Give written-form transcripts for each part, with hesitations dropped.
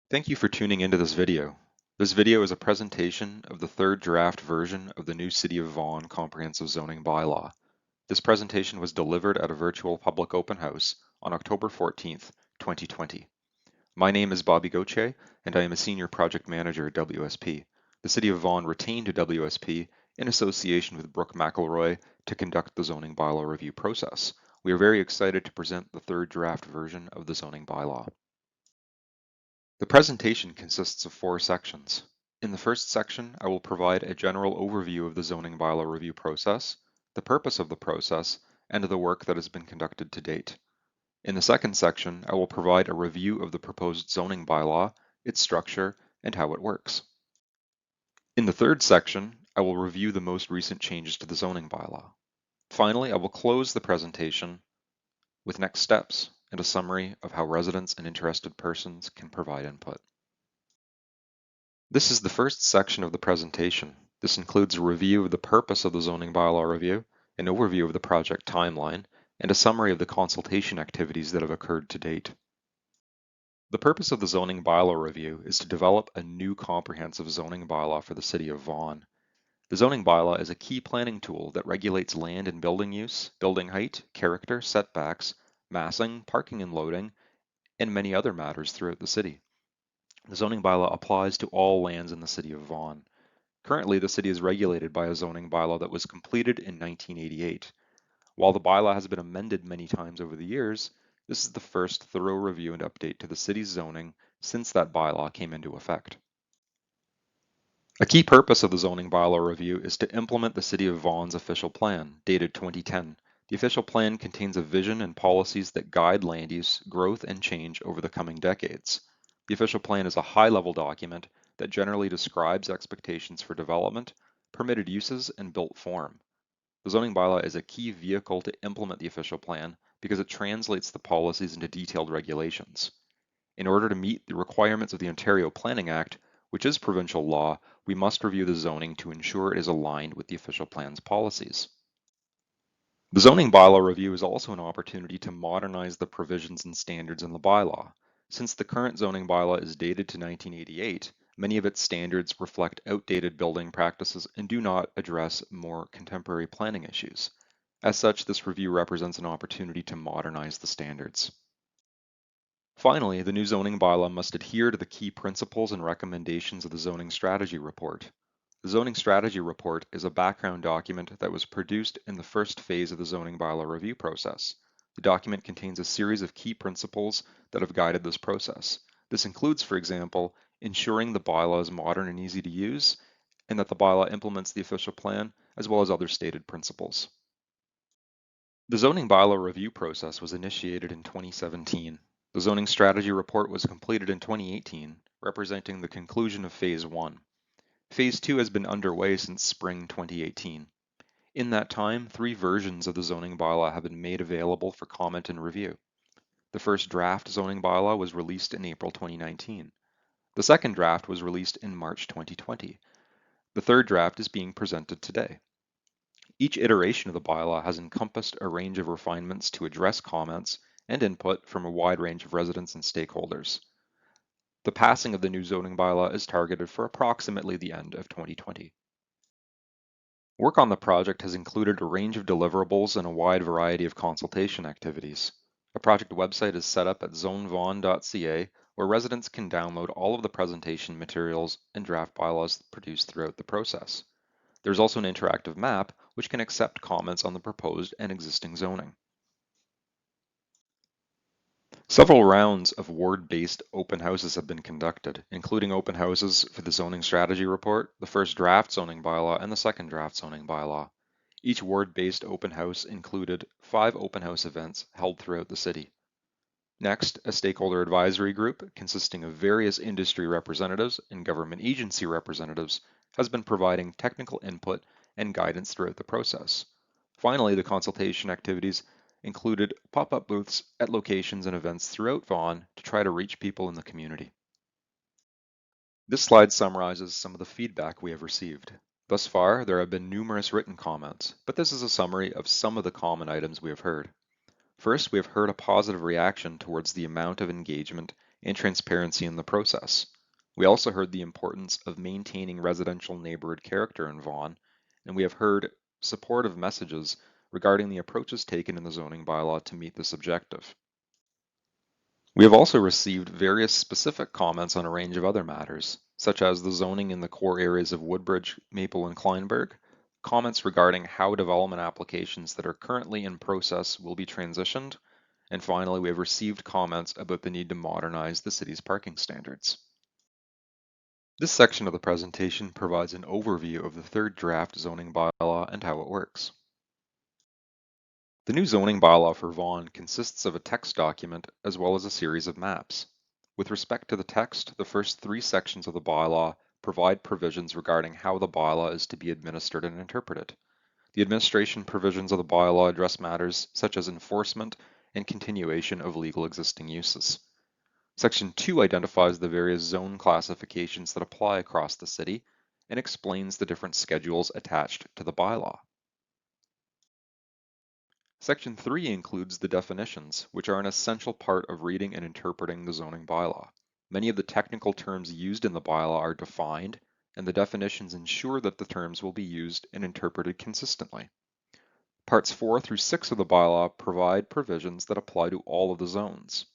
Thank you for tuning into this video. This video is a presentation of the third draft version of the new City of Vaughan Comprehensive Zoning Bylaw. This presentation was delivered at a virtual public open house on October 14th, 2020. My name is Bobby Gauthier, and I am a Senior Project Manager at WSP. The City of Vaughan retained WSP in association with Brooke McElroy to conduct the zoning bylaw review process. We are very excited to present the third draft version of the zoning bylaw. The presentation consists of 4 sections. In the first section, I will provide a general overview of the zoning bylaw review process, the purpose of the process, and the work that has been conducted to date. In the second section, I will provide a review of the proposed zoning bylaw, its structure, and how it works. In the third section, I will review the most recent changes to the zoning bylaw. Finally, I will close the presentation with next steps and a summary of how residents and interested persons can provide input. This is the first section of the presentation. This includes a review of the purpose of the zoning bylaw review, an overview of the project timeline, and a summary of the consultation activities that have occurred to date. The purpose of the zoning bylaw review is to develop a new comprehensive zoning bylaw for the City of Vaughan. The zoning bylaw is a key planning tool that regulates land and building use, building height, character, setbacks, massing, parking and loading, and many other matters throughout the city. The zoning bylaw applies to all lands in the City of Vaughan. Currently, the city is regulated by a zoning bylaw that was completed in 1988. While the bylaw has been amended many times over the years, this is the first thorough review and update to the city's zoning since that bylaw came into effect. A key purpose of the zoning bylaw review is to implement the City of Vaughan's official plan, dated 2010. The official plan contains a vision and policies that guide land use, growth, and change over the coming decades. The official plan is a high-level document that generally describes expectations for development, permitted uses, and built form. The zoning bylaw is a key vehicle to implement the official plan because it translates the policies into detailed regulations. In order to meet the requirements of the Ontario Planning Act, which is provincial law, we must review the zoning to ensure it is aligned with the official plan's policies. The zoning bylaw review is also an opportunity to modernize the provisions and standards in the bylaw. Since the current zoning bylaw is dated to 1988, many of its standards reflect outdated building practices and do not address more contemporary planning issues. As such, this review represents an opportunity to modernize the standards. Finally, the new zoning bylaw must adhere to the key principles and recommendations of the Zoning Strategy Report. The Zoning Strategy Report is a background document that was produced in the first phase of the zoning bylaw review process. The document contains a series of key principles that have guided this process. This includes, for example, ensuring the bylaw is modern and easy to use, and that the bylaw implements the official plan, as well as other stated principles. The zoning bylaw review process was initiated in 2017. The zoning strategy report was completed in 2018, representing the conclusion of Phase 1. Phase 2 has been underway since spring 2018. In that time, 3 versions of the zoning bylaw have been made available for comment and review. The first draft zoning bylaw was released in April 2019. The second draft was released in March 2020. The third draft is being presented today. Each iteration of the bylaw has encompassed a range of refinements to address comments and input from a wide range of residents and stakeholders. The passing of the new zoning bylaw is targeted for approximately the end of 2020. Work on the project has included a range of deliverables and a wide variety of consultation activities. A project website is set up at zonevaughan.ca, where residents can download all of the presentation materials and draft bylaws produced throughout the process. There's also an interactive map which can accept comments on the proposed and existing zoning. Several rounds of ward-based open houses have been conducted, including open houses for the zoning strategy report, the first draft zoning bylaw, and the second draft zoning bylaw. Each ward-based open house included 5 open house events held throughout the city. Next, a stakeholder advisory group consisting of various industry representatives and government agency representatives has been providing technical input and guidance throughout the process. Finally, the consultation activities included pop-up booths at locations and events throughout Vaughan to try to reach people in the community. This slide summarizes some of the feedback we have received. Thus far, there have been numerous written comments, but this is a summary of some of the common items we have heard. First, we have heard a positive reaction towards the amount of engagement and transparency in the process. We also heard the importance of maintaining residential neighborhood character in Vaughan, and we have heard supportive messages regarding the approaches taken in the zoning bylaw to meet this objective. We have also received various specific comments on a range of other matters, such as the zoning in the core areas of Woodbridge, Maple, and Kleinberg, comments regarding how development applications that are currently in process will be transitioned, and finally, we have received comments about the need to modernize the city's parking standards. This section of the presentation provides an overview of the third draft zoning bylaw and how it works. The new zoning bylaw for Vaughan consists of a text document as well as a series of maps. With respect to the text, the first three sections of the bylaw provide provisions regarding how the bylaw is to be administered and interpreted. The administration provisions of the bylaw address matters such as enforcement and continuation of legal existing uses. Section 2 identifies the various zone classifications that apply across the city and explains the different schedules attached to the bylaw. Section 3 includes the definitions, which are an essential part of reading and interpreting the zoning bylaw. Many of the technical terms used in the bylaw are defined, and the definitions ensure that the terms will be used and interpreted consistently. Parts 4 through 6 of the bylaw provide provisions that apply to all of the zones.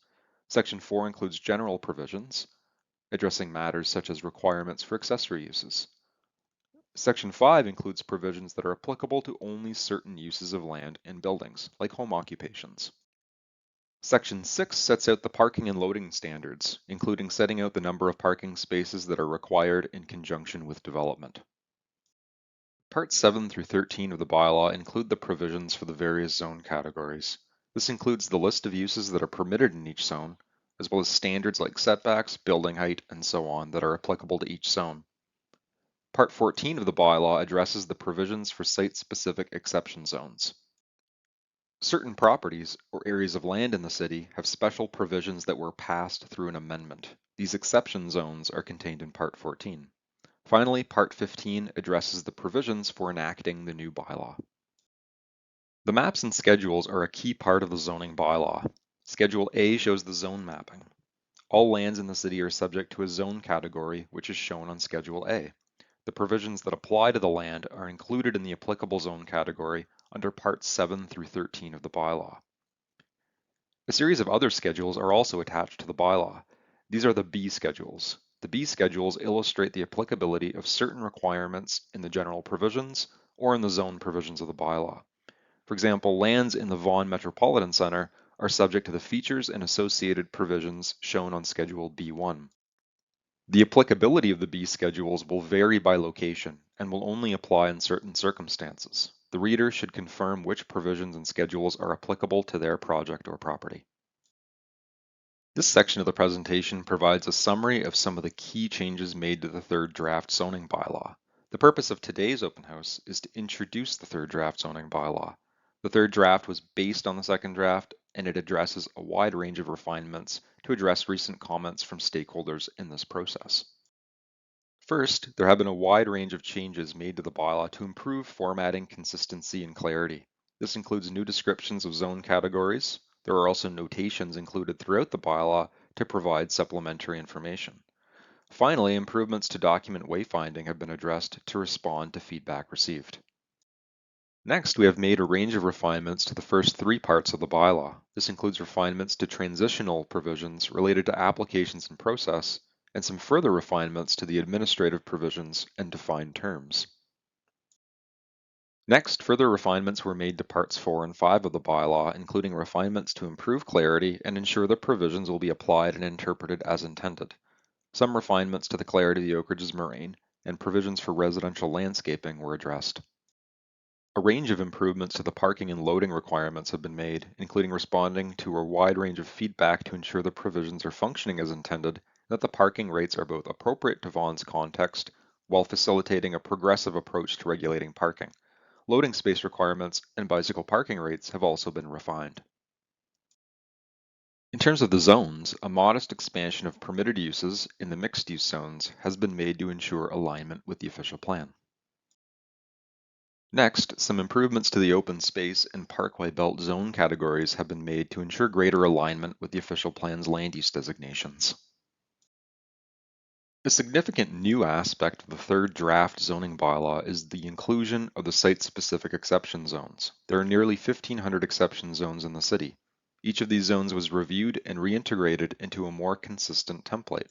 Section 4 includes general provisions, addressing matters such as requirements for accessory uses. Section 5 includes provisions that are applicable to only certain uses of land and buildings, like home occupations. Section 6 sets out the parking and loading standards, including setting out the number of parking spaces that are required in conjunction with development. Parts 7 through 13 of the bylaw include the provisions for the various zone categories. This includes the list of uses that are permitted in each zone, as well as standards like setbacks, building height, and so on that are applicable to each zone. Part 14 of the bylaw addresses the provisions for site-specific exception zones. Certain properties or areas of land in the city have special provisions that were passed through an amendment. These exception zones are contained in Part 14. Finally, Part 15 addresses the provisions for enacting the new bylaw. The maps and schedules are a key part of the zoning bylaw. Schedule A shows the zone mapping. All lands in the city are subject to a zone category, which is shown on Schedule A. The provisions that apply to the land are included in the applicable zone category under Parts 7 through 13 of the bylaw. A series of other schedules are also attached to the bylaw. These are the B schedules. The B schedules illustrate the applicability of certain requirements in the general provisions or in the zone provisions of the bylaw. For example, lands in the Vaughan Metropolitan Center are subject to the features and associated provisions shown on Schedule B1. The applicability of the B schedules will vary by location and will only apply in certain circumstances. The reader should confirm which provisions and schedules are applicable to their project or property. This section of the presentation provides a summary of some of the key changes made to the third draft zoning bylaw. The purpose of today's open house is to introduce the third draft zoning bylaw. The third draft was based on the second draft, and it addresses a wide range of refinements to address recent comments from stakeholders in this process. First, there have been a wide range of changes made to the bylaw to improve formatting, consistency, and clarity. This includes new descriptions of zone categories. There are also notations included throughout the bylaw to provide supplementary information. Finally, improvements to document wayfinding have been addressed to respond to feedback received. Next, we have made a range of refinements to the first three parts of the bylaw. This includes refinements to transitional provisions related to applications and process, and some further refinements to the administrative provisions and defined terms. Next, further refinements were made to parts 4 and 5 of the bylaw, including refinements to improve clarity and ensure that provisions will be applied and interpreted as intended. Some refinements to the clarity of the Oak Ridges Moraine and provisions for residential landscaping were addressed. A range of improvements to the parking and loading requirements have been made, including responding to a wide range of feedback to ensure the provisions are functioning as intended, and that the parking rates are both appropriate to Vaughan's context while facilitating a progressive approach to regulating parking. Loading space requirements and bicycle parking rates have also been refined. In terms of the zones, a modest expansion of permitted uses in the mixed-use zones has been made to ensure alignment with the official plan. Next, some improvements to the open space and parkway belt zone categories have been made to ensure greater alignment with the official plan's land use designations. A significant new aspect of the third draft zoning bylaw is the inclusion of the site-specific exception zones. There are nearly 1,500 exception zones in the city. Each of these zones was reviewed and reintegrated into a more consistent template.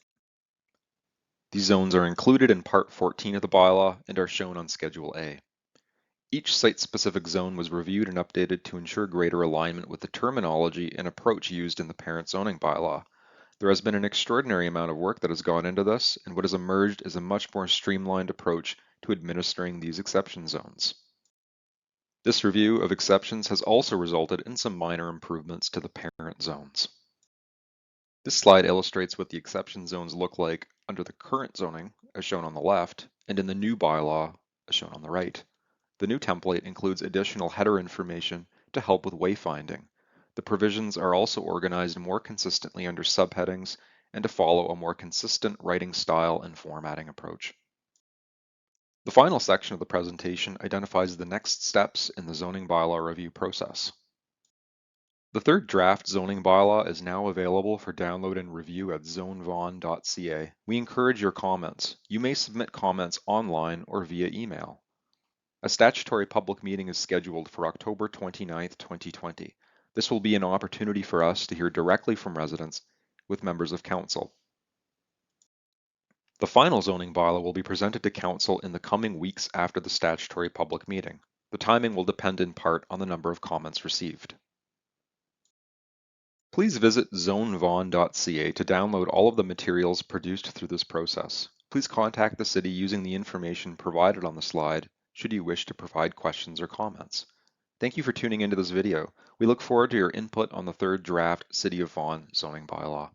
These zones are included in Part 14 of the bylaw and are shown on Schedule A. Each site-specific zone was reviewed and updated to ensure greater alignment with the terminology and approach used in the parent zoning bylaw. There has been an extraordinary amount of work that has gone into this, and what has emerged is a much more streamlined approach to administering these exception zones. This review of exceptions has also resulted in some minor improvements to the parent zones. This slide illustrates what the exception zones look like under the current zoning, as shown on the left, and in the new bylaw, as shown on the right. The new template includes additional header information to help with wayfinding. The provisions are also organized more consistently under subheadings and to follow a more consistent writing style and formatting approach. The final section of the presentation identifies the next steps in the zoning bylaw review process. The third draft zoning bylaw is now available for download and review at zonevaughan.ca. We encourage your comments. You may submit comments online or via email. A statutory public meeting is scheduled for October 29, 2020. This will be an opportunity for us to hear directly from residents with members of council. The final zoning bylaw will be presented to council in the coming weeks after the statutory public meeting. The timing will depend in part on the number of comments received. Please visit zonevaughan.ca to download all of the materials produced through this process. Please contact the city using the information provided on the slide should you wish to provide questions or comments. Thank you for tuning into this video. We look forward to your input on the third draft City of Vaughan zoning bylaw.